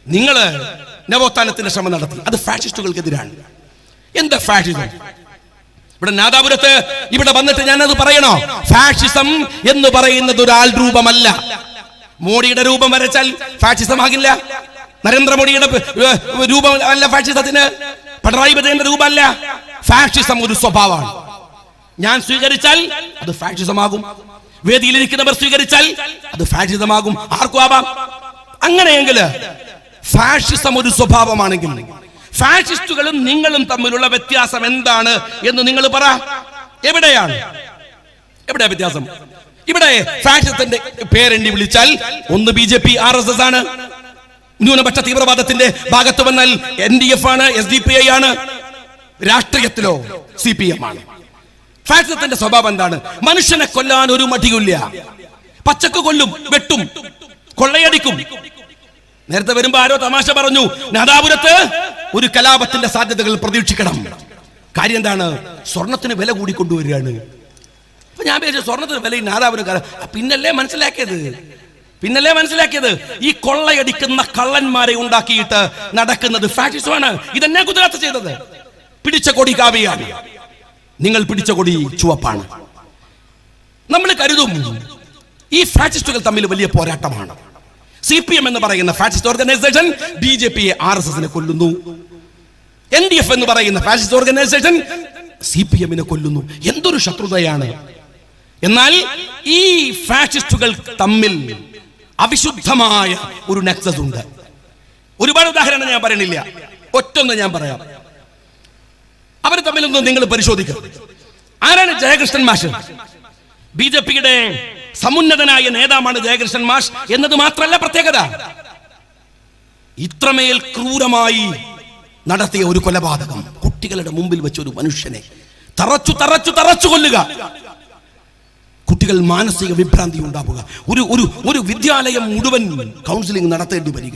നിങ്ങൾ നവോത്ഥാനത്തിന്റെ ശ്രമം നടത്തി. അത് ഫാഷിസ്റ്റുകൾക്കെതിരാണ്. എന്താ ഫാഷിസം? ഇവിടെ നാദാപുരത്ത് ഇവിടെ വന്നിട്ട് ഞാനത് പറയണോ? ഫാഷിസം എന്ന് പറയുന്നത് ഒരു ആൾ രൂപമല്ല. മോഡിയുടെ രൂപം വരച്ചാൽ ഫാഷിസം ആകില്ല. നരേന്ദ്രമോദിയുടെ രൂപം അല്ല ഫാഷിസത്തിന്. പിണറായി വിജയന്റെ രൂപമല്ല. ഫാഷിസം ഒരു സ്വഭാവമാണ്. ഞാൻ സ്വീകരിച്ചാൽ അത് ഫാഷിസമാകും. വേദിയിലിരിക്കുന്നവർ സ്വീകരിച്ചാൽ അത് ഫാഷിസമാകും. ആർക്കും ആവാം. അങ്ങനെയെങ്കിൽ ഫാഷിസം ഒരു സ്വഭാവമാണെങ്കിൽ ഫാഷിസ്റ്റുകളും നിങ്ങളും തമ്മിലുള്ള വ്യത്യാസം എന്താണ് എന്ന് നിങ്ങൾ പറ. എവിടെയാണ് വ്യത്യാസം? ഇവിടെ ഫാഷിസത്തിന്റെ പേരെണ്ണി വിളിച്ചാൽ ഒന്ന് BJP RSS ആണ്, ന്യൂനപക്ഷ തീവ്രവാദത്തിന്റെ ഭാഗത്ത് വന്നാൽ NDF ആണ്, SDPI ആണ്, രാഷ്ട്രീയത്തിലോ CPM ആണ്. ഫാഷിസത്തിന്റെ സ്വഭാവം എന്താണ്? മനുഷ്യനെ കൊല്ലാൻ ഒരു മടിയില്ല. പച്ചക്ക് കൊല്ലും, വെട്ടും, കൊള്ളയടിക്കും. നേരത്തെ വരുമ്പോ ആരോ തമാശ പറഞ്ഞു, നാദാപുരത്ത് ഒരു കലാപത്തിന്റെ സാധ്യതകൾ പ്രതീക്ഷിക്കണം. കാര്യം എന്താണ്? സ്വർണത്തിന് വില കൂടിക്കൊണ്ടുവരികയാണ്. അപ്പൊ ഞാൻ വിചാരിച്ചു സ്വർണത്തിന് വില നാദാപുരം. പിന്നല്ലേ മനസ്സിലാക്കിയത് ഈ കൊള്ളയടിക്കുന്ന കള്ളന്മാരെ ഉണ്ടാക്കിയിട്ട് നടക്കുന്നത് ഫാഷിസമാണ്. ഇതെന്നെ ഗുജറാത്ത് ചെയ്തത്. പിടിച്ച കൊടി കാവിയാണ്, നിങ്ങൾ പിടിച്ച കൊടി ചുവപ്പാണ്. നമ്മൾ കരുതും ഈ ഫാഷിസ്റ്റുകൾ തമ്മിൽ വലിയ പോരാട്ടമാണ്. CPM എന്ന് പറയുന്ന ഫാഷിസ്റ്റ് ഓർഗനൈസേഷൻ BJP RSSനെ കൊല്ലുന്നു. NDF എന്ന് പറയുന്ന ഫാഷിസ്റ്റ് ഓർഗനൈസേഷൻ CPM-നെ കൊല്ലുന്നു. എന്തൊരു ശത്രുതയാണ്! എന്നാൽ ഈ ഫാഷിസ്റ്റുകൾ തമ്മിൽ അവിശുദ്ധമായ ഒരു നെക്സസ് ഉണ്ട്. ഒരുപാട് ഉദാഹരണം ഞാൻ പറയണില്ല, ഒറ്റൊന്ന് ഞാൻ പറയാം. അവർ തമ്മിലൊന്നും നിങ്ങൾ പരിശോധിക്കുക. ആരാണ് ജയകൃഷ്ണൻ മാഷ്? BJP-യുടെ സമുന്നതനായ നേതാവാണ് ജയകൃഷ്ണൻ മാഷ് എന്നത് മാത്രമല്ല പ്രത്യേകത, ഇത്രമേൽ ക്രൂരമായി നടത്തിയ ഒരു കൊലപാതകം, കുട്ടികളുടെ മുമ്പിൽ വെച്ച ഒരു മനുഷ്യനെ തറച്ചു കൊല്ലുക, കുട്ടികൾ മാനസിക വിഭ്രാന്തി ഉണ്ടാവുക, ഒരു വിദ്യാലയം മുഴുവൻ കൗൺസിലിംഗ് നടത്തേണ്ടി വരിക.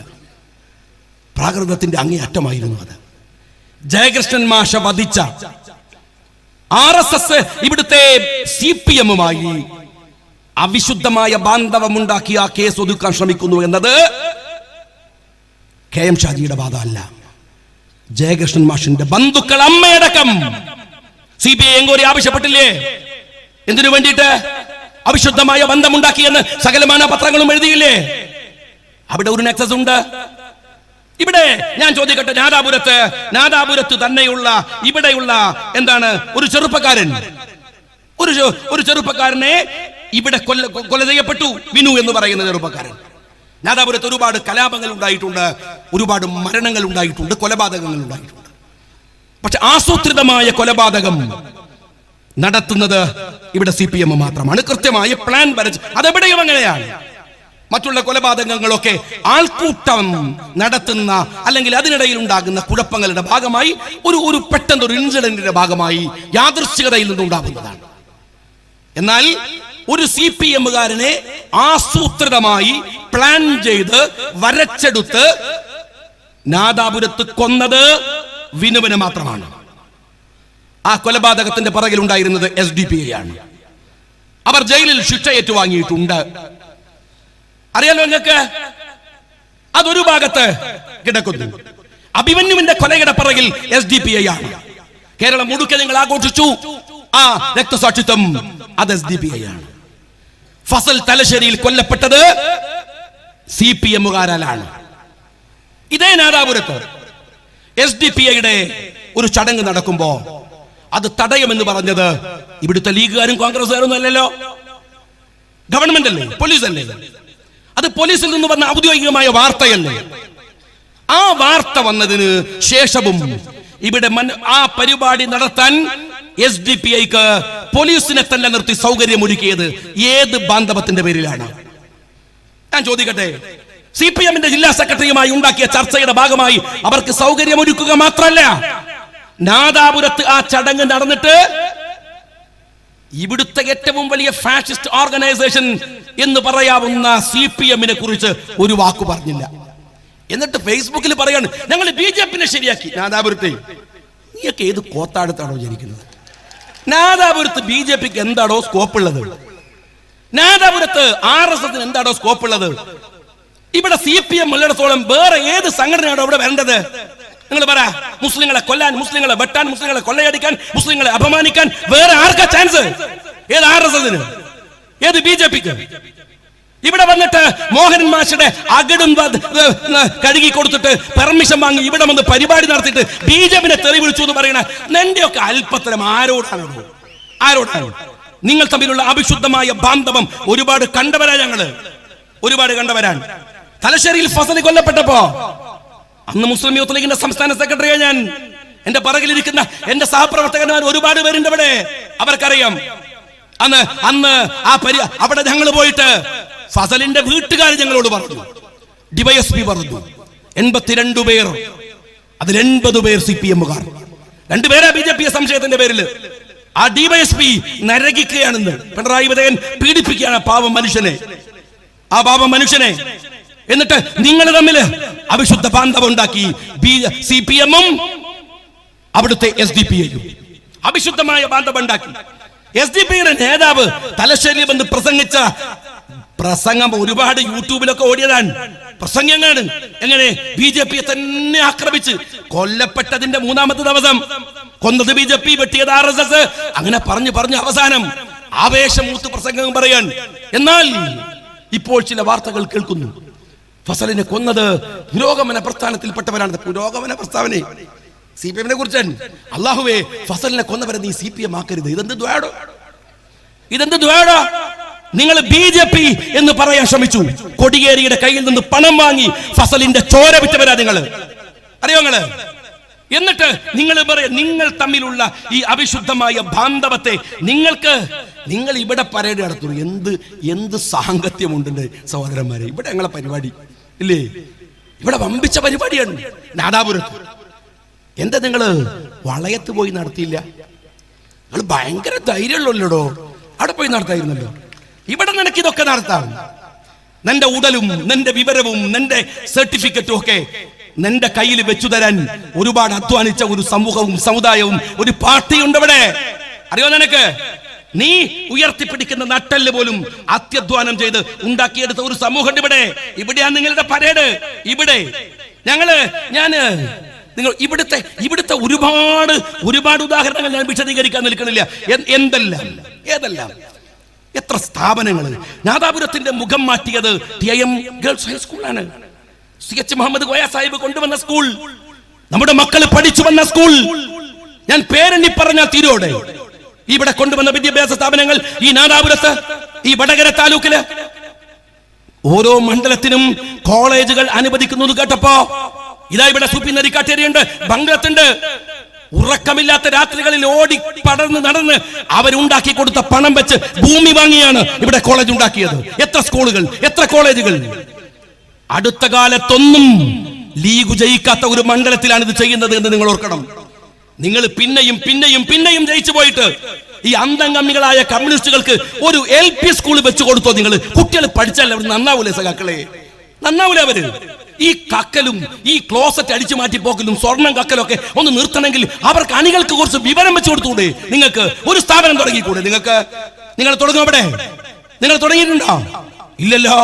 പ്രാകൃതത്തിന്റെ അങ്ങേയറ്റമായിരുന്നു അത്. ജയകൃഷ്ണൻ മാഷ വധിച്ച RSS ഇവിടുത്തെ CPM-മായി അവിശുദ്ധമായ ബാന്ധവമുണ്ടാക്കി ആ കേസ് ഒതുക്കാൻ ശ്രമിക്കുന്നു എന്നത് KM ഷാജിയുടെ വാദമല്ല. ജയകൃഷ്ണൻ മാഷിന്റെ ബന്ധുക്കൾ, അമ്മയടക്കം CBI എൻക്വയറി ആവശ്യപ്പെട്ടില്ലേ? എന്തിനു വേണ്ടിയിട്ട്? അവിശുദ്ധമായ ബന്ധമുണ്ടാക്കിയെന്ന് സകലമാന പത്രങ്ങളും എഴുതിയില്ലേ? അവിടെ ഒരു നെക്സസ് ഉണ്ട്. ഇവിടെ ഞാൻ ചോദിക്കട്ടെ, നാദാപുരത്ത് തന്നെയുള്ള ഇവിടെയുള്ള എന്താണ് ഒരു ചെറുപ്പക്കാരനെ ഇവിടെ കൊല ചെയ്യപ്പെട്ടു. വിനു എന്ന് പറയുന്ന ചെറുപ്പക്കാരൻ. നാദാപുരത്ത് ഒരുപാട് കലാപങ്ങൾ ഉണ്ടായിട്ടുണ്ട്, ഒരുപാട് മരണങ്ങൾ ഉണ്ടായിട്ടുണ്ട്, കൊലപാതകങ്ങൾ ഉണ്ടായിട്ടുണ്ട്. പക്ഷെ ആസൂത്രിതമായ കൊലപാതകം നടത്തുന്നത് ഇവിടെ CPM മാത്രമാണ്. കൃത്യമായ പ്ലാൻ വരച്ച്. അതെവിടെയും അങ്ങനെയാണ്. മറ്റുള്ള കൊലപാതകങ്ങളൊക്കെ ആൾക്കൂട്ടം നടത്തുന്ന അല്ലെങ്കിൽ അതിനിടയിൽ ഉണ്ടാകുന്ന കുഴപ്പങ്ങളുടെ ഭാഗമായി ഒരു പെട്ടെന്ന് ഒരു ഇൻസിഡന്റിന്റെ ഭാഗമായി യാദൃശ്ചികതയിൽ നിന്നുണ്ടാകുന്നതാണ്. എന്നാൽ ഒരു CPM-കാരനെ ആസൂത്രിതമായി പ്ലാൻ ചെയ്ത് വരച്ചെടുത്ത് നാദാപുരത്ത് കൊന്നത് വിനുവിനെ മാത്രമാണ്. ആ കൊലപാതകത്തിന്റെ പിറകിൽ ഉണ്ടായിരുന്നത് SDPI ആണ്. അവർ ജയിലിൽ ശിക്ഷ ഏറ്റുവാങ്ങിയിട്ടുണ്ട്. അറിയാലോ നിങ്ങൾക്ക്. അതൊരു ഭാഗത്ത് കിടക്കുന്നു. അഭിമന്യുവിന്റെ കൊലയുടെ പിറകിൽ SDPI ആണ്. കേരളം മുഴുക്കെ നിങ്ങൾ ആഘോഷിച്ചു ആ രക്തസാക്ഷിത്വം, അത് SDPI ആണ്. ഫസൽ തലശ്ശേരിയിൽ കൊല്ലപ്പെട്ടത് CPM-കാരാലാണ്. ഇതേ നാദാപുരത്ത് SDPI-യുടെ ഒരു ചടങ്ങ് നടക്കുമ്പോ അത് തടയുമെന്ന് പറഞ്ഞത് ഇവിടുത്തെ ലീഗുകാരും കോൺഗ്രസ്സുകാരൊന്നും അല്ലല്ലോ, ഗവൺമെന്റ് അല്ലേ, പോലീസ് അല്ലേ. അത് പോലീസിൽ നിന്ന് വന്ന ഔദ്യോഗികമായ വാർത്തയല്ലേ. ആ വാർത്ത വന്നതിന് ശേഷവും ഇവിടെ ആ പരിപാടി നടത്താൻ SDPI-ക്ക് പോലീസിനെ തന്നെ നിർത്തി സൗകര്യമൊരുക്കിയത് ഏത് ബാന്ധവത്തിന്റെ പേരിലാണ്? ഞാൻ ചോദിക്കട്ടെ, CPM-ന്റെ ജില്ലാ സെക്രട്ടറിയുമായി ഉണ്ടാക്കിയ ചർച്ചയുടെ ഭാഗമായി അവർക്ക് സൗകര്യമൊരുക്കുക മാത്രമല്ല, നാദാപുരത്ത് ആ ചടങ്ങ് നടന്നിട്ട് ഇവിടുത്തെ ഏറ്റവും വലിയ ഫാഷിസ്റ്റ് ഓർഗനൈസേഷൻ എന്ന് പറയാവുന്ന CPM-നെ കുറിച്ച് ഒരു വാക്ക് പറഞ്ഞില്ല. എന്നിട്ട് ഫേസ്ബുക്കിൽ പറയാണ് ഞങ്ങൾ BJP-നെ ശരിയാക്കി. നാദാപുരത്തെ നീയൊക്കെ ഏത് കോത്താടത്താണോ ജനിക്കുന്നത്? നാദാപുരത്ത് BJP-ക്ക് എന്താണോ സ്കോപ്പ് ഉള്ളത്? നാദാപുരത്ത് RSS-ന് എന്താണോ സ്കോപ്പ് ഉള്ളത്? ഇവിടെ CPM ഉള്ളിടത്തോളം വേറെ ഏത് സംഘടനയാണ് അവിടെ വരേണ്ടത്? നിങ്ങൾ പറ. മുസ്ലിങ്ങളെ കൊല്ലാൻ, മുസ്ലിങ്ങളെ വെട്ടാൻ, മുസ്ലിങ്ങളെ കൊള്ളയടിക്കാൻ, മുസ്ലിങ്ങളെ അപമാനിക്കാൻ വേറെ ആർക്കാ ചാൻസ്? ഏത് RSSന്? ഏത് BJPക്ക്? ഇവിടെ വന്നിട്ട് മോഹനൻ മാഷിന്റെ അകടും കഴുകി കൊടുത്തിട്ട് പെർമിഷൻ വാങ്ങി ഇവിടെ വന്ന് പരിപാടി നടത്തിയിട്ട് BJPനെ തെറി വിളിച്ചു എന്ന് പറയണ നിന്റെയൊക്കെ അല്പത്തരം ആരോടാണ്? നിങ്ങൾ തമ്മിലുള്ള അവിശുദ്ധമായ ബാന്ധവം ഒരുപാട് കണ്ടവരാ. ഞങ്ങള് ഒരുപാട് കണ്ടവരാണ്. തലശ്ശേരിയിൽ ഫസൽ കൊല്ലപ്പെട്ടപ്പോ അന്ന് മുസ്ലിം യൂത്ത് ലീഗിന്റെ സംസ്ഥാന സെക്രട്ടറിയാ ഞാൻ. എന്റെ പറകിലിരിക്കുന്ന എന്റെ സഹപ്രവർത്തകന്മാർ ഒരുപാട് പേരുണ്ട് ഇവിടെ. അവർക്കറിയാം. അന്ന് അവിടെ ഞങ്ങൾ പോയിട്ട് ഫസലിന്റെ വീട്ടുകാർ ഞങ്ങളോട് പറഞ്ഞു, DYSP പറഞ്ഞു 82 പേർ, അതിൽ 80 പേർ CPM-കാർ, 2 പേരാ BJP സംശയത്തിന്റെ പേരിൽ. ആ DYSP നരകിക്കുകയാണെന്ന് പിണറായി വിജയൻ പീഡിപ്പിക്കുകയാണ് പാവം മനുഷ്യനെ. എന്നിട്ട് നിങ്ങൾ തമ്മിൽ അവിശുദ്ധ ബാന്ധവം ഉണ്ടാക്കി. CPM-ഉം അവിടുത്തെ SDPI-യും അവിശുദ്ധമായ ബാന്ധവം ഉണ്ടാക്കി. SDPI-യുടെ നേതാവ് തലശ്ശേരി വന്ന് പ്രസംഗിച്ച പ്രസംഗം ഒരുപാട് യൂട്യൂബിലൊക്കെ ഓടിയതാണ്. പ്രസംഗങ്ങളാണ്. എങ്ങനെ BJP-യെ തന്നെ ആക്രമിച്ച് കൊല്ലപ്പെട്ടതിന്റെ 3-ാമത്തെ ദിവസം കൊന്നത് BJP, വെട്ടിയത് RSS, അങ്ങനെ പറഞ്ഞു അവസാനം ആവേശമൂത്ത് പ്രസംഗം പറയാൻ. എന്നാൽ ഇപ്പോൾ ചില വാർത്തകൾ കേൾക്കുന്നു, ഫസലിനെ കൊന്നത് പുരോഗമന പ്രസ്ഥാനത്തിൽപ്പെട്ടവരാണ്. പുരോഗമന പ്രസ്താവന CPM-നെ കുറിച്ചാണ്. അല്ലാഹുവേ, ഫസലിനെ കൊന്നവരെ നീ CPM ആക്കരുത്. ഇതെന്ത് ദ്വേടോ? നിങ്ങൾ BJP എന്ന് പറയാൻ ശ്രമിച്ചു. കൊടിയേരിയുടെ കയ്യിൽ നിന്ന് പണം വാങ്ങി ഫസലിന്റെ ചോര വിറ്റവരാ നിങ്ങൾ. അറിയോ നിങ്ങള്? എന്നിട്ട് നിങ്ങൾ പറയാ നിങ്ങൾ തമ്മിലുള്ള ഈ അവിശുദ്ധമായ ബാന്ധവത്തെ നിങ്ങൾ ഇവിടെ പരേഡ് നടത്തുന്നു. എന്ത് സാങ്കത്യമുണ്ട് സഹോദരന്മാരെ. ഇവിടെ ഞങ്ങളെ പരിപാടി ഇല്ലേ? ഇവിടെ വമ്പിച്ച പരിപാടിയാണ് നാദാപുരത്ത്. എന്താ നിങ്ങള് വളയത്ത് പോയി നടത്തിയില്ല? നിങ്ങൾ ഭയങ്കര ധൈര്യമുള്ളല്ലോ. അവിടെ പോയി നടത്തായിരുന്നല്ലോ. ഇവിടെ നിനക്ക് ഇതൊക്കെ നടത്താം. നിന്റെ ഉടലും നിന്റെ വിവരവും നിന്റെ സർട്ടിഫിക്കറ്റും ഒക്കെ നിന്റെ കയ്യിൽ വെച്ചു തരാൻ ഒരുപാട് അധ്വാനിച്ച ഒരു സമൂഹവും സമുദായവും ഒരു പാർട്ടിയുണ്ട് ഇവിടെ. അറിയോ നിനക്ക്? നീ ഉയർത്തിപ്പിടിക്കുന്ന നട്ടല് പോലും അത്യധ്വാനം ചെയ്ത് ഉണ്ടാക്കിയെടുത്ത ഒരു സമൂഹം ഇവിടെയാണ് നിങ്ങളുടെ പരേഡ്. ഇവിടെ നിങ്ങൾ ഇവിടുത്തെ ഒരുപാട് ഉദാഹരണങ്ങൾ ഞാൻ വിശദീകരിക്കാൻ നിൽക്കണില്ല. ഏതെല്ലാം എത്ര സ്ഥാപനങ്ങൾ. നാദാപുരത്തിന്റെ മുഖം മാറ്റിയത് TIM ഗേൾസ് ഹൈസ്കൂളാണ്. CH മുഹമ്മദ് കോയ സാഹിബ് കൊണ്ടുവന്ന സ്കൂൾ, നമ്മുടെ മക്കൾ പഠിച്ചു വന്ന സ്കൂൾ. ഞാൻ പേരെണ്ണി പറഞ്ഞാൽ തീരോടെ ഇവിടെ കൊണ്ടുവന്ന വിദ്യാഭ്യാസ സ്ഥാപനങ്ങൾ ഈ നാദാപുരത്ത്, ഈ വടകര താലൂക്കില് ഓരോ മണ്ഡലത്തിനും കോളേജുകൾ അനുവദിക്കുന്നത് കേട്ടപ്പോ ഇതാ ഇവിടെ സുപ്പി നരിക്കാട്ടേരിയുണ്ട്, ബംഗ്ലത്തുണ്ട്. ഉറക്കമില്ലാത്ത രാത്രികളിൽ ഓടി പടർന്ന് നടന്ന് അവരുണ്ടാക്കി കൊടുത്ത പണം വെച്ച് ഭൂമി വാങ്ങിയാണ് ഇവിടെ കോളേജ് ഉണ്ടാക്കിയത്. എത്ര സ്കൂളുകൾ, എത്ര കോളേജുകൾ. അടുത്ത കാലത്തൊന്നും ലീഗ് ജയിക്കാത്ത ഒരു മണ്ഡലത്തിലാണ് ഇത് ചെയ്യുന്നത് എന്ന് നിങ്ങൾ ഓർക്കണം. നിങ്ങൾ പിന്നെയും ജയിച്ചു പോയിട്ട് ഈ അന്തംഗമ്മികളായ കമ്മ്യൂണിസ്റ്റുകൾക്ക് ഒരു LP സ്കൂൾ വെച്ച് കൊടുത്തോ? നിങ്ങൾ കുട്ടികൾ പഠിച്ചാൽ അവർ നന്നാവൂലേ സഖാക്കളെ? നന്നാവൂലേ അവര്? ഈ കക്കലും ഈ ക്ലോസറ്റ് അടിച്ചു മാറ്റി പോക്കലും സ്വർണം കക്കലും ഒക്കെ ഒന്ന് നിർത്തണമെങ്കിൽ അവർക്ക് അണികൾക്ക് കുറച്ച് വിവരം വെച്ച് കൊടുത്തൂടെ? നിങ്ങൾക്ക് ഒരു സ്ഥാപനം തുടങ്ങിക്കൂടെ? നിങ്ങൾ തുടങ്ങും. അവിടെ നിങ്ങൾ തുടങ്ങിയിട്ടുണ്ടോ? ഇല്ലല്ലോ.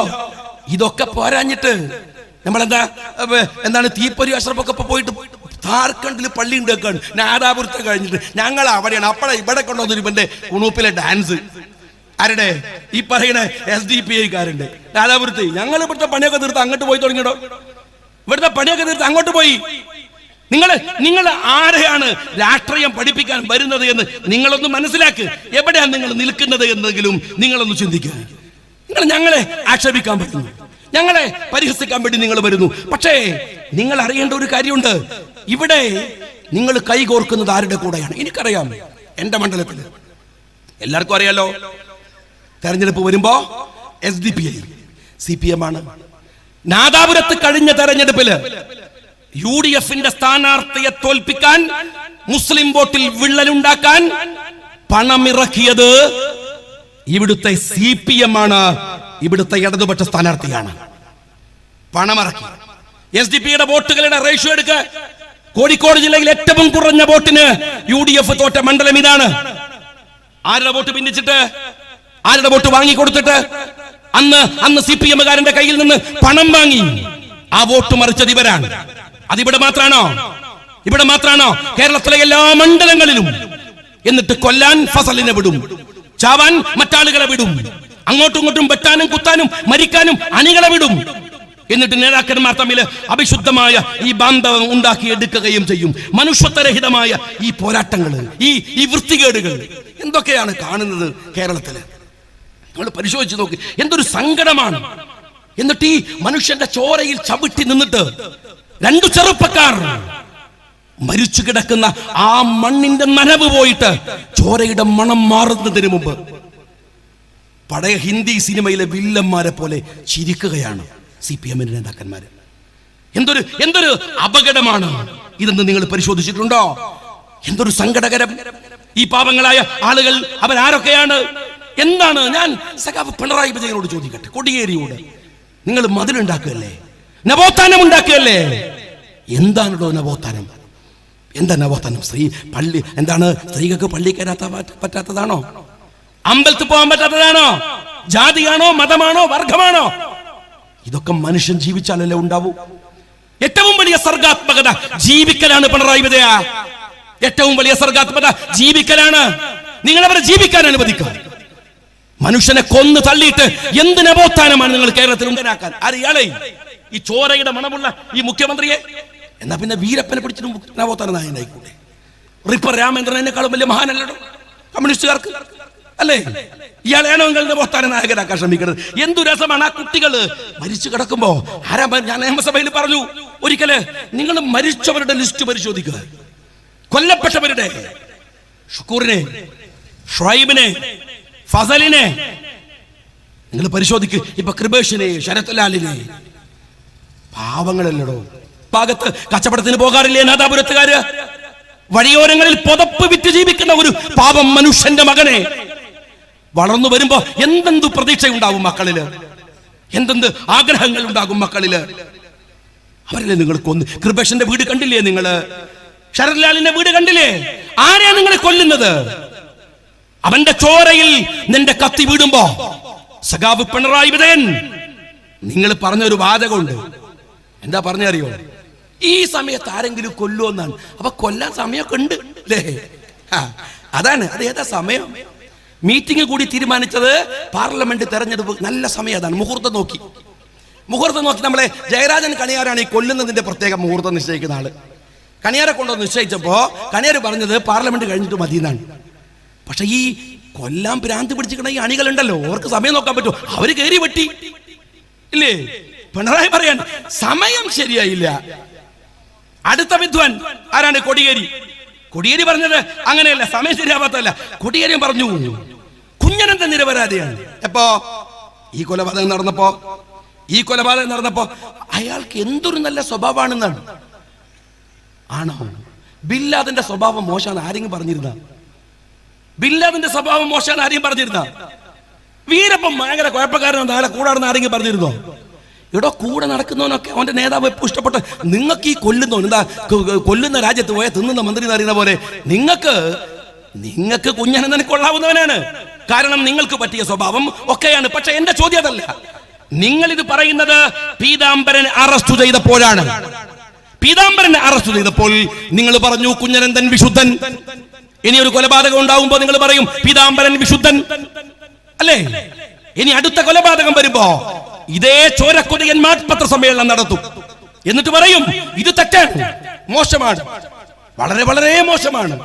ഇതൊക്കെ പോരാഞ്ഞിട്ട് എന്താണ് തീപ്പൊരി അഷ്റഫൊക്കെ പോയിട്ട് ഝാർഖണ്ഡിൽ പള്ളി ഉണ്ടാക്കാണ്. നാദാപുരത്ത് കഴിഞ്ഞിട്ട് ഞങ്ങൾ അവിടെയാണ്. അപ്പഴേ ഇവിടെ കൊണ്ടുവന്നൊരു ഇവന്റെ കുണൂപ്പിലെ ഡാൻസ്. ആരുടെ? ഈ പറയുന്ന SDPI-കാരുണ്ട് നാദാപുരത്ത്. ഞങ്ങൾ ഇവിടുത്തെ പണിയൊക്കെ തീർത്ത് അങ്ങോട്ട് പോയി തുടങ്ങിയോ? ഇവിടുത്തെ പണിയൊക്കെ തീർത്ത് അങ്ങോട്ട് പോയി. നിങ്ങൾ ആരെയാണ് രാഷ്ട്രീയം പഠിപ്പിക്കാൻ വരുന്നത് എന്ന് നിങ്ങളൊന്ന് മനസ്സിലാക്ക്. എവിടെയാണ് നിങ്ങൾ നിൽക്കുന്നത് എന്നെങ്കിലും നിങ്ങളൊന്ന് ചിന്തിക്കുക. നിങ്ങൾ ഞങ്ങളെ ആക്ഷേപിക്കാൻ പറ്റുന്നു, ഞങ്ങളെ പരിഹസിക്കാൻ വേണ്ടി നിങ്ങൾ വരുന്നു. പക്ഷേ നിങ്ങൾ അറിയേണ്ട ഒരു കാര്യമുണ്ട്. ഇവിടെ നിങ്ങൾ കൈകോർക്കുന്നത് ആരുടെ കൂടെയാണ്? എനിക്കറിയാം. എന്റെ മണ്ഡലത്തിൽ എല്ലാവർക്കും അറിയാലോ, തെരഞ്ഞെടുപ്പ് വരുമ്പോ SDPI CPM ആണ്. നാദാപുരത്ത് കഴിഞ്ഞ തെരഞ്ഞെടുപ്പില് UDF-ന്റെ സ്ഥാനാർത്ഥിയെ തോൽപ്പിക്കാൻ, മുസ്ലിം വോട്ടിൽ വിള്ളലുണ്ടാക്കാൻ പണമിറക്കിയത് ഇവിടുത്തെ CPM ആണ്. ഇവിടുത്തെ ഇടതുപക്ഷ സ്ഥാനാർത്ഥിയാണ് പണമിറക്കി. SDPയുടെ വോട്ടുകളുടെ റേഷ്യോ എടുക്ക. കോഴിക്കോട് ജില്ലയിൽ ഏറ്റവും കുറഞ്ഞ വോട്ടിന് UDF തോറ്റ മണ്ഡലം ഇതാണ്. ആരുടെ വോട്ട് പിന്നിച്ചിട്ട്, ആരുടെ വോട്ട് വാങ്ങിക്കൊടുത്തിട്ട്? അന്ന് CPM-കാരന്റെ കയ്യിൽ നിന്ന് പണം വാങ്ങി ആ വോട്ട് മറിച്ചത് ഇവരാണ്. അതിവിടെ മാത്രാണോ? കേരളത്തിലെ എല്ലാ മണ്ഡലങ്ങളിലും. എന്നിട്ട് കൊല്ലാൻ ഫസലിനെ വിടും, ചാവാൻ മറ്റാളുകളെ വിടും, അങ്ങോട്ടും ഇങ്ങോട്ടും വെട്ടാനും കുത്താനും മരിക്കാനും അണികളെ വിടും. എന്നിട്ട് നേതാക്കന്മാർ തമ്മിൽ അവിശുദ്ധമായ ഈ ബാന്ധവം ഉണ്ടാക്കിയെടുക്കുകയും ചെയ്യും. മനുഷ്യത്വരഹിതമായ ഈ പോരാട്ടങ്ങൾ, ഈ വൃത്തികേടുകൾ എന്തൊക്കെയാണ് കാണുന്നത് കേരളത്തില്? നമ്മൾ പരിശോധിച്ച് നോക്കി, എന്തൊരു സങ്കടമാണ്. എന്നിട്ട് ഈ മനുഷ്യന്റെ ചോരയിൽ ചവിട്ടി നിന്നിട്ട് 2 ചെറുപ്പക്കാർ മരിച്ചു കിടക്കുന്ന ആ മണ്ണിന്റെ നനവ് പോയിട്ട് ചോരയുടെ മണം മാറുന്നതിന് മുമ്പ് പഴയ ഹിന്ദി സിനിമയിലെ വില്ലന്മാരെ പോലെ ചിരിക്കുകയാണ് CPM-ന്റെ നേതാക്കന്മാര്. എന്തൊരു അപകടമാണ് ഇതെന്ന് നിങ്ങൾ പരിശോധിച്ചിട്ടുണ്ടോ? എന്തൊരു സങ്കടകരം. ഈ പാവങ്ങളായ ആളുകൾ അവരാരൊക്കെയാണ്? എന്താണ്? ഞാൻ സഖാവ് പിണറായി വിജയനോട് ചോദിക്കട്ടെ, കോടിയേരിയോട്, നിങ്ങൾ മതിലുണ്ടാക്കുകയല്ലേ, നവോത്ഥാനം ഉണ്ടാക്കുകയല്ലേ? എന്താണല്ലോ നവോത്ഥാനം? എന്താ നവോത്ഥാനം? സ്ത്രീകൾക്ക് പള്ളി കയറാത്ത പറ്റാത്തതാണോ? അമ്പലത്തിൽ പോകാൻ പറ്റാത്തതാണോ? ജാതിയാണോ, മതമാണോ, വർഗമാണോ? ഇതൊക്കെ മനുഷ്യൻ ജീവിച്ചാലല്ലേ ഉണ്ടാവൂ. ഏറ്റവും വലിയ സർഗാത്മകത ജീവിക്കലാണ് പിണറായി വിജയ. ഏറ്റവും വലിയ സർഗാത്മകത ജീവിക്കലാണ്. നിങ്ങൾ അവരെ ജീവിക്കാൻ അനുവദിക്കുക. മനുഷ്യനെ കൊന്നു തള്ളിയിട്ട് എന്ത് നവോത്ഥാനമാണ് നിങ്ങൾ കേരളത്തിൽ ഉണ്ടാക്കാൻ? അറിയാളെ ഈ ചോരയുടെ മണമുള്ള ഈ മുഖ്യമന്ത്രിയെ എന്നാ പിന്നെ വീരപ്പനെ പിടിച്ചിട്ട് നവോത്ഥാന നായകനായിക്കൂടെ? റിപ്പർ രാമേന്ദ്രൻ എന്നെക്കാളും വലിയ മഹാനല്ലോ കമ്മ്യൂണിസ്റ്റുകാർക്ക്, അല്ലേ? ഇയാളെയാണോ നിങ്ങൾ നവോത്ഥാന നായകനാക്കാൻ ശ്രമിക്കുന്നത്? എന്തു രസമാണ്. ആ കുട്ടികൾ മരിച്ചു കിടക്കുമ്പോ ഞാൻ നിയമസഭയിൽ പറഞ്ഞു ഒരിക്കല്, നിങ്ങൾ മരിച്ചവരുടെ ലിസ്റ്റ് പരിശോധിക്കുക. കൊല്ലപ്പെട്ടവരുടെ ഷുക്കൂറിനെ, ഷുഐബിനെ, ഫസലിനെ നിങ്ങൾ പരിശോധിക്കുക. ഇപ്പൊ കൃപേഷിനെ, ശരത് ലാലിനെ. പാവങ്ങളല്ലടോ. ഭാഗത്ത് കച്ചവടത്തിന് പോകാറില്ലേ നാദാപുരത്തുകാര്? വഴിയോരങ്ങളിൽ പുതപ്പ് വിറ്റ് ജീവിക്കുന്ന ഒരു പാവം മനുഷ്യന്റെ മകനെ വളർന്നു വരുമ്പോ എന്തെന്തു പ്രതീക്ഷയുണ്ടാവും മക്കളില്, എന്തെന്ത് ആഗ്രഹങ്ങൾ ഉണ്ടാകും മക്കളില്. അവരല്ലേ നിങ്ങൾ കൊന്ന്? കൃപേഷിന്റെ വീട് കണ്ടില്ലേ നിങ്ങള്? ശരത് ലാലിന്റെ വീട് കണ്ടില്ലേ? ആരെയാ നിങ്ങളെ കൊല്ലുന്നത്? അവന്റെ ചോരയിൽ നിന്റെ കത്തി വീടുമ്പോ സഖാവ് പിണറായി വിജയൻ നിങ്ങൾ പറഞ്ഞൊരു വാചകമുണ്ട്. എന്താ പറഞ്ഞറിയോ? ഈ സമയത്ത് ആരെങ്കിലും കൊല്ലുമെന്നാണ്. അപ്പൊ കൊല്ലാൻ സമയമൊക്കെ ഉണ്ട് അല്ലേ? അതാണ്. അത് ഏതാ സമയം? മീറ്റിംഗ് കൂടി തീരുമാനിച്ചത് പാർലമെന്റ് തെരഞ്ഞെടുപ്പ് നല്ല സമയം അതാണ്. മുഹൂർത്തം നോക്കി നമ്മളെ ജയരാജൻ കണിയാരാണ് ഈ കൊല്ലുന്നതിന്റെ പ്രത്യേക മുഹൂർത്തം നിശ്ചയിക്കുന്ന ആള്. കണിയാരെ കൊണ്ടുവന്ന് നിശ്ചയിച്ചപ്പോ കണിയാർ പറഞ്ഞത് പാർലമെന്റ് കഴിഞ്ഞിട്ട് മതി എന്നാണ്. പക്ഷെ ഈ കൊല്ലാൻ ഭ്രാന്ത് പിടിച്ചിരിക്കണ ഈ അണികളുണ്ടല്ലോ, അവർക്ക് സമയം നോക്കാൻ പറ്റുമോ? അവര് കയറി വെട്ടി ഇല്ലേ? പിണറായി പറയാൻ സമയം ശരിയായില്ല. അടുത്ത വിദ്വാൻ ആരാണ്? കൊടിയേരി പറഞ്ഞത് അങ്ങനെയല്ല, സമയം ശരിയാവാത്തല്ല. കൊടിയേരി പറഞ്ഞു കുഞ്ഞനന്ത നിരപരാധിയാണ്. എപ്പോ? ഈ കൊലപാതകം നടന്നപ്പോ അയാൾക്ക് എന്തൊരു നല്ല സ്വഭാവമാണെന്നാണ്. ആണോ? ബില്ലാദിന്റെ സ്വഭാവം മോശമാണ് ആരെങ്കിലും പറഞ്ഞിരുന്ന? ബില്ലാദിന്റെ സ്വഭാവം മോശമാണ് ആരെയും പറഞ്ഞിരുന്ന? വീരപ്പം ഭയങ്കര കുഴപ്പക്കാരനാണ് നാളെ കൂടാടുന്ന ആരെങ്കിലും പറഞ്ഞിരുന്നോ? ഇവിടെ കൂടെ നടക്കുന്നവനൊക്കെ അവന്റെ നേതാവ് എപ്പോൾ ഇഷ്ടപ്പെട്ട. നിങ്ങൾക്ക് ഈ കൊല്ലുന്ന രാജ്യത്ത് പോയ തിന്നുന്ന മന്ത്രി എന്ന് അറിയുന്ന പോലെ നിങ്ങൾക്ക് കുഞ്ഞനന്ദനെ കൊള്ളാവുന്നവനാണ്. കാരണം നിങ്ങൾക്ക് പറ്റിയ സ്വഭാവം ഒക്കെയാണ്. പക്ഷെ എന്റെ ചോദ്യം അതല്ല. നിങ്ങൾ ഇത് പറയുന്നത് പീതാംബരനെ അറസ്റ്റ് ചെയ്തപ്പോഴാണ്. പീതാംബരനെ അറസ്റ്റ് ചെയ്തപ്പോൾ നിങ്ങൾ പറഞ്ഞു കുഞ്ഞനന്ദൻ വിശുദ്ധൻ. ഇനി ഒരു കൊലപാതകം ഉണ്ടാവുമ്പോ നിങ്ങൾ പറയും പീതാംബരൻ വിശുദ്ധൻ, അല്ലേ? ഇനി അടുത്ത കൊലപാതകം വരുമ്പോ ഇതേ ചോരക്കൊടിയന്മാർ പത്രസമ്മേളനം നടത്തും. എന്നിട്ട് പറയും ഇത് തെറ്റാണ്, മോശമാണ്, വളരെ വളരെ മോശമാണ്.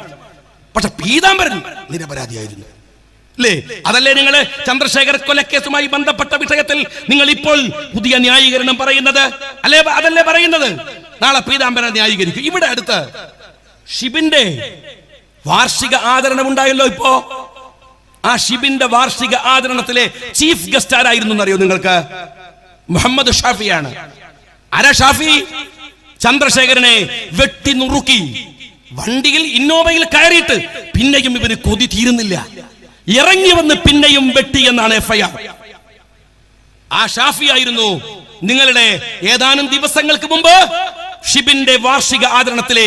പക്ഷെ പീതാംബരൻ നിരപരാധിയായിരുന്നു, അല്ലേ? അതല്ലേ നിങ്ങൾ ചന്ദ്രശേഖർ കൊലക്കേസുമായി ബന്ധപ്പെട്ട വിഷയത്തിൽ നിങ്ങൾ ഇപ്പോൾ പുതിയ ന്യായീകരണം പറയുന്നത്? അല്ലേ? അതല്ലേ പറയുന്നത്? നാളെ പീതാംബരൻ ന്യായീകരിക്കും. ഇവിടെ അടുത്ത് ഷിബിന്റെ വാർഷിക ആദരണം ഉണ്ടായല്ലോ. ഇപ്പോ ആ ഷിബിന്റെ വാർഷിക ആദരണത്തിലെ ചീഫ് ഗസ്റ്റ് ആരായിരുന്നു എന്നറിയോ നിങ്ങൾക്ക്? മുഹമ്മദ് ഷാഫിയാണ്. ആരാ ഷാഫി? ചന്ദ്രശേഖരനെ വെട്ടി നുറുക്കി വണ്ടിയിൽ ഇന്നോവയിൽ കയറിയിട്ട് പിന്നെയും ഇവന് കൊതി തീരുന്നില്ല, ഇറങ്ങി വന്ന് പിന്നെയും വെട്ടി എന്നാണ് FIR. ആ ഷാഫി ആയിരുന്നു നിങ്ങളുടെ ഏതാനും ദിവസങ്ങൾക്ക് മുമ്പ് ഷിബിന്റെ വാർഷിക ആദരണത്തിലെ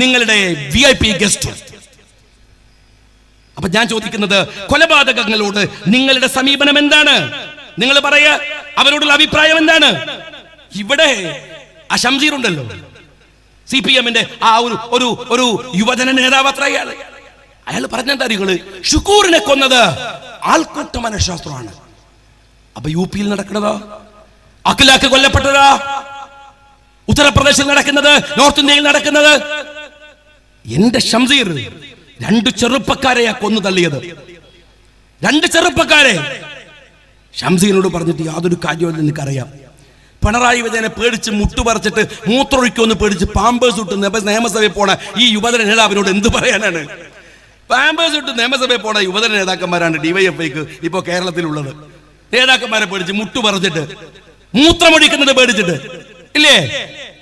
നിങ്ങളുടെ VIP ഗസ്റ്റ്. അപ്പൊ ഞാൻ ചോദിക്കുന്നത്, കൊലപാതകങ്ങളോട് നിങ്ങളുടെ സമീപനം എന്താണ്? നിങ്ങൾ പറയ അവരോടുള്ള അഭിപ്രായം എന്താണ്? ഇവിടെ ആ ഷംസീർ ഉണ്ടല്ലോ, CPM-ന്റെ ആ ഒരു യുവജന നേതാവ് അത്ര അയാൾ പറഞ്ഞെന്താ നിങ്ങള്, ഷുക്കൂറിനെ കൊന്നത് ആൾക്കൂട്ട മനഃശാസ്ത്രമാണ്. അപ്പൊ UP-യിൽ നടക്കുന്നതോ, അഖിലാക്ക് കൊല്ലപ്പെട്ടതാ, ഉത്തർപ്രദേശിൽ നടക്കുന്നത്, നോർത്ത് ഇന്ത്യയിൽ നടക്കുന്നത്. എന്റെ ഷംസീർ 2 ചെറുപ്പക്കാരെയാ കൊന്നു തള്ളിയത്. 2 ചെറുപ്പക്കാരെ. ഷംസീറിനോട് പറഞ്ഞിട്ട് യാതൊരു കാര്യവും എനിക്കറിയാം. പിണറായി വിജയനെ പേടിച്ച് മുട്ടുപറിച്ചിട്ട് മൂത്രമൊഴിക്കുമെന്ന് പേടിച്ച് പാമ്പേഴ്സ് ഇട്ട് നിയമസഭയിൽ പോണ ഈ യുവജന നേതാവിനോട് എന്ത് പറയാനാണ്? പാമ്പേഴ്സ് ഇട്ട് നിയമസഭയിൽ പോണ യുവജന നേതാക്കന്മാരാണ് DYFIക്ക് ഇപ്പോ കേരളത്തിലുള്ളത്. നേതാക്കന്മാരെ പേടിച്ച് മുട്ടുപറിച്ചിട്ട് മൂത്രമൊഴിക്കുന്നത് പേടിച്ചിട്ട് ഇല്ലേ?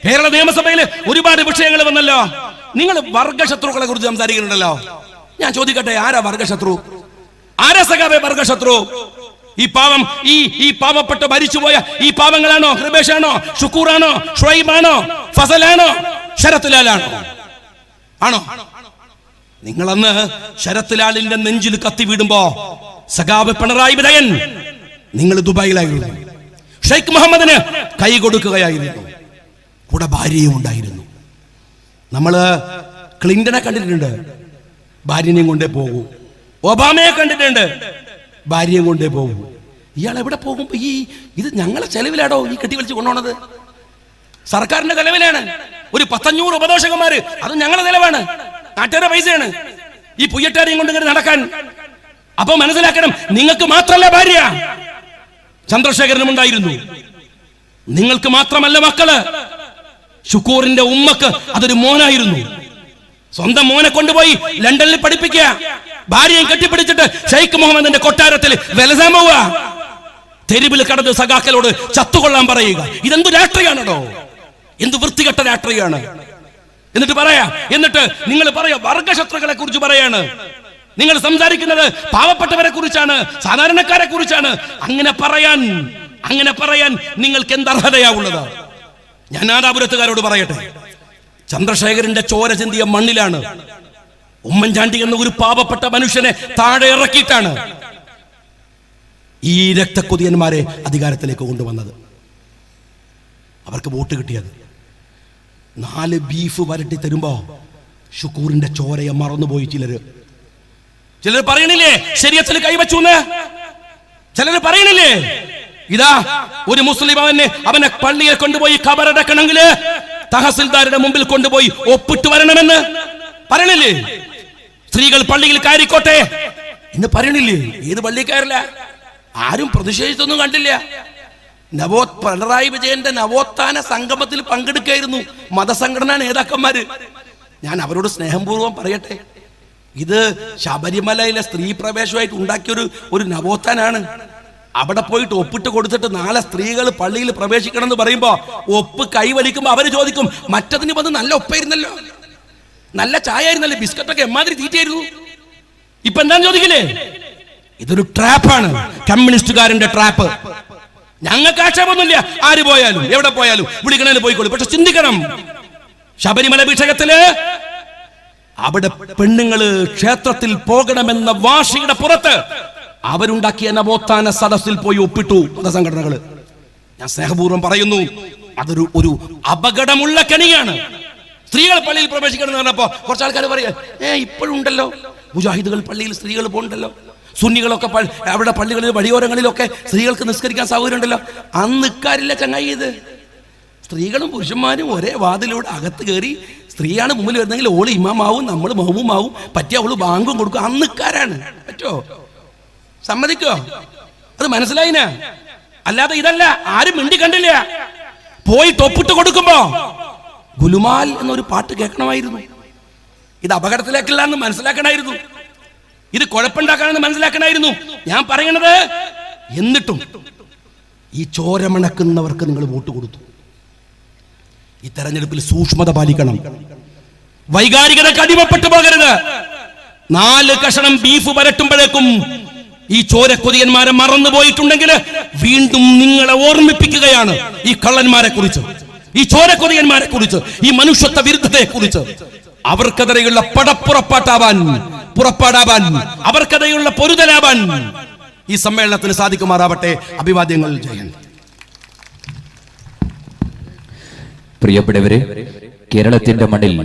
കേരള നിയമസഭയിൽ ഒരുപാട് വിഷയങ്ങൾ വന്നല്ലോ. നിങ്ങൾ വർഗശത്രുക്കളെ കുറിച്ച് സംസാരിക്കുന്നുണ്ടല്ലോ. ഞാൻ ചോദിക്കട്ടെ, ആരാ വർഗശത്രു? ആരാ സഖാവേ വർഗശത്രു? ഈ പാവം ഈ പാവപ്പെട്ട മരിച്ചുപോയ ഈ പാവങ്ങളാണോ? കൃപേഷാണോ? ഷുക്കൂറാണോ? ഷുഐബാണോ? ഫസലാണോ? ശരത്ലാലാണോ? ആണോ? നിങ്ങളന്ന് ശരത്ലാലിന്റെ നെഞ്ചിൽ കത്തി വീടുമ്പോ സഖാവ് പിണറായി വിജയൻ നിങ്ങൾ ദുബായിലായിരുന്നു. ഷെയ്ഖ് മുഹമ്മദിന് കൈ കൊടുക്കുകയായിരുന്നു. കൂടെ ഭാര്യയും ഉണ്ടായിരുന്നു. നമ്മള് ക്ലിന്റനെ കണ്ടിട്ടുണ്ട്, ഭാര്യനെയും കൊണ്ടേ പോകൂ. ഒബാമയെ കണ്ടിട്ടുണ്ട്, ഭാര്യയും കൊണ്ടേ പോകൂ. ഇയാൾ എവിടെ പോകുമ്പോ ഇത് ഞങ്ങളെ ചെലവിലാടോ ഈ കെട്ടി വലിച്ചു കൊണ്ടുപോണത്? സർക്കാരിന്റെ ചെലവിലാണ്. ഒരു 100-500 ഉപദേശകന്മാര്, അത് ഞങ്ങളുടെ ചെലവാണ്, നാട്ടുകാരുടെ പൈസയാണ് ഈ പുയ്യട്ടാരെയും കൊണ്ട് ഇങ്ങനെ നടക്കാൻ. അപ്പൊ മനസ്സിലാക്കണം, നിങ്ങൾക്ക് മാത്രമല്ല ഭാര്യ, ചന്ദ്രശേഖരനും ഉണ്ടായിരുന്നു. നിങ്ങൾക്ക് മാത്രമല്ല മക്കള്. ഷുക്കൂറിന്റെ ഉമ്മക്ക് അതൊരു മോനായിരുന്നു. സ്വന്തം മോനെ കൊണ്ടുപോയി ലണ്ടനിൽ പഠിപ്പിക്കുക, ഭാര്യയും കെട്ടിപ്പിടിച്ചിട്ട് ഷെയ്ഖ് മുഹമ്മദിന്റെ കൊട്ടാരത്തിൽ വിലസാൻ പോവുക, തെരുവിൽ കടന്ന് സഖാക്കളോട് ചത്തുകൊള്ളാൻ പറയുക. ഇതെന്ത് രാഷ്ട്രീയാണോ? എന്ത് വൃത്തികെട്ട രാഷ്ട്രീയാണ്? എന്നിട്ട് നിങ്ങൾ പറയാ വർഗശത്രുക്കളെ കുറിച്ച് പറയാണ്. നിങ്ങൾ സംസാരിക്കുന്നത് പാവപ്പെട്ടവരെ കുറിച്ചാണ്, സാധാരണക്കാരെ കുറിച്ചാണ്. അങ്ങനെ പറയാൻ നിങ്ങൾക്ക് എന്തർഹതയാവുള്ളത്? ഞാൻ നാദാപുരത്തുകാരോട് പറയട്ടെ, ചന്ദ്രശേഖരന്റെ ചോര ചിന്തിയ മണ്ണിലാണ് ഉമ്മൻചാണ്ടി എന്ന ഒരു പാവപ്പെട്ട മനുഷ്യനെ താഴെ ഇറക്കിയിട്ടാണ് ഈ രക്തക്കൊതിയന്മാരെ അധികാരത്തിലേക്ക് കൊണ്ടുവന്നത്. അവർക്ക് വോട്ട് കിട്ടിയത്. 4 ബീഫ് വരട്ടി തരുമ്പോ ഷുക്കൂറിന്റെ ചോരയെ മറന്നുപോയി ചിലർ പറയണില്ലേ ശരീഅത്തിൽ കൈവച്ചു? ചിലർ പറയണില്ലേ ഇതാ ഒരു മുസ്ലിം അവനെ പള്ളിയെ കൊണ്ടുപോയി ഖബറടക്കണമെങ്കിൽ തഹസിൽദാരുടെ മുമ്പിൽ കൊണ്ടുപോയി ഒപ്പിട്ട് വരണമെന്ന് പറയണില്ലേ? സ്ത്രീകൾ പള്ളിയിൽ കയറിക്കോട്ടെ എന്ന് പറയണില്ലേ? ഏത് പള്ളി കയറില്ല? ആരും പ്രതിഷേധിച്ചൊന്നും കണ്ടില്ല. പിണറായി വിജയന്റെ നവോത്ഥാന സംഗമത്തിൽ പങ്കെടുക്കായിരുന്നു മതസംഘടനാ നേതാക്കന്മാര്. ഞാൻ അവരോട് സ്നേഹപൂർവ്വം പറയട്ടെ, ഇത് ശബരിമലയിലെ സ്ത്രീ പ്രവേശമായിട്ട് ഉണ്ടാക്കിയ ഒരു നവോത്ഥാനാണ്. അവിടെ പോയിട്ട് ഒപ്പിട്ട് കൊടുത്തിട്ട് 4 സ്ത്രീകൾ പള്ളിയിൽ പ്രവേശിക്കണം എന്ന് പറയുമ്പോ ഒപ്പ് കൈവലിക്കുമ്പോ അവര് ചോദിക്കും, മറ്റതിന് വന്ന് നല്ല ഒപ്പായിരുന്നല്ലോ, നല്ല ചായ ആയിരുന്നല്ലേ, ബിസ്ക്കറ്റൊക്കെ എമ്മാതിരി തീറ്റയായിരുന്നു, ഇപ്പൊ എന്താന്ന് ചോദിക്കില്ലേ? ഇതൊരു ട്രാപ്പാണ്, കമ്മ്യൂണിസ്റ്റുകാരന്റെ ട്രാപ്പ്. ഞങ്ങൾക്ക് ആക്ഷേപമൊന്നുമില്ല, ആര് പോയാലും എവിടെ പോയാലും വിളിക്കണേന് പോയിക്കോളൂ. പക്ഷെ ചിന്തിക്കണം, ശബരിമല വിഷയത്തില് അവിടെ പെണ്ണുങ്ങള് ക്ഷേത്രത്തിൽ പോകണമെന്ന വാശിയുടെ പുറത്ത് അവരുണ്ടാക്കിയ നവോത്ഥാന സദസ്സിൽ പോയി ഒപ്പിട്ടു മതസംഘടനകള്. ഞാൻ സ്നേഹപൂർവ്വം പറയുന്നു, അതൊരു അപകടമുള്ള കെണിയാണ്. സ്ത്രീകൾ പള്ളിയിൽ പ്രവേശിക്കണം എന്ന് പറഞ്ഞപ്പോ കുറച്ച് ആൾക്കാർ പറയാ, ഇപ്പോഴും ഉണ്ടല്ലോ മുജാഹിദുകൾ പള്ളിയിൽ സ്ത്രീകൾ പോകണ്ടല്ലോ, സുന്നികളൊക്കെ അവിടെ പള്ളികളിൽ വഴിയോരങ്ങളിലൊക്കെ സ്ത്രീകൾക്ക് നിസ്കരിക്കാൻ സൗകര്യം ഉണ്ടല്ലോ. അന്ന് ഇക്കാരില്ല ചങ്ങായി. ഇത് സ്ത്രീകളും പുരുഷന്മാരും ഒരേ വാതിലൂടെ അകത്ത് കയറി, സ്ത്രീയാണ് മുമ്പിൽ വരുന്നെങ്കിൽ ഓള് ഇമാമാവും നമ്മൾ മഹ്മൂമാവും, പറ്റിയ അവള് ബാങ്കും കൊടുക്കും. അന്ന് ഇക്കാരാണ്. പറ്റോ? സമ്മതിക്കോ? അത് മനസ്സിലായിന? അല്ലാതെ ഇതല്ല. ആരും മിണ്ടി കണ്ടില്ല. പോയി തൊപ്പിട്ട് കൊടുക്കുമ്പോ ഗുലുമാൽ എന്നൊരു പാട്ട് കേൾക്കണമായിരുന്നു. ഇത് അപകടത്തിലേക്കല്ല എന്ന് മനസ്സിലാക്കണമായിരുന്നു. ഇത് കുഴപ്പമുണ്ടാക്കാനെന്ന് മനസ്സിലാക്കണമായിരുന്നു. ഞാൻ പറയണത്, എന്നിട്ടും ഈ ചോരമണക്കുന്നവർക്ക് നിങ്ങൾ വോട്ട് കൊടുത്തു. ഈ തെരഞ്ഞെടുപ്പിൽ സൂക്ഷ്മത പാലിക്കണം, വൈകാരികതയ്ക്ക് അടിമപ്പെട്ടു പോകരുത്. 4 കഷണം ബീഫ് വരട്ടുമ്പോഴേക്കും ഈ ചോരക്കൊതിയന്മാരെ മറന്നുപോയിട്ടുണ്ടെങ്കിൽ വീണ്ടും നിങ്ങളെ ഓർമ്മിപ്പിക്കുകയാണ് ഈ കള്ളന്മാരെ കുറിച്ച്, ഈ ചോരക്കൊതിയന്മാരെ കുറിച്ച്, ഈ മനുഷ്യത്വ വിരുദ്ധതയെ കുറിച്ച്. അവർക്കെതിരെയുള്ള പുറപ്പാടാവാൻ, അവർക്കെതിരെയുള്ള പൊരുതലാവാൻ ഈ സമ്മേളനത്തിന് സാധിക്കുമാറാവട്ടെ. അഭിവാദ്യങ്ങൾ. ജയൻ. പ്രിയപ്പെട്ടവരെ, കേരളത്തിന്റെ മണ്ണിൽ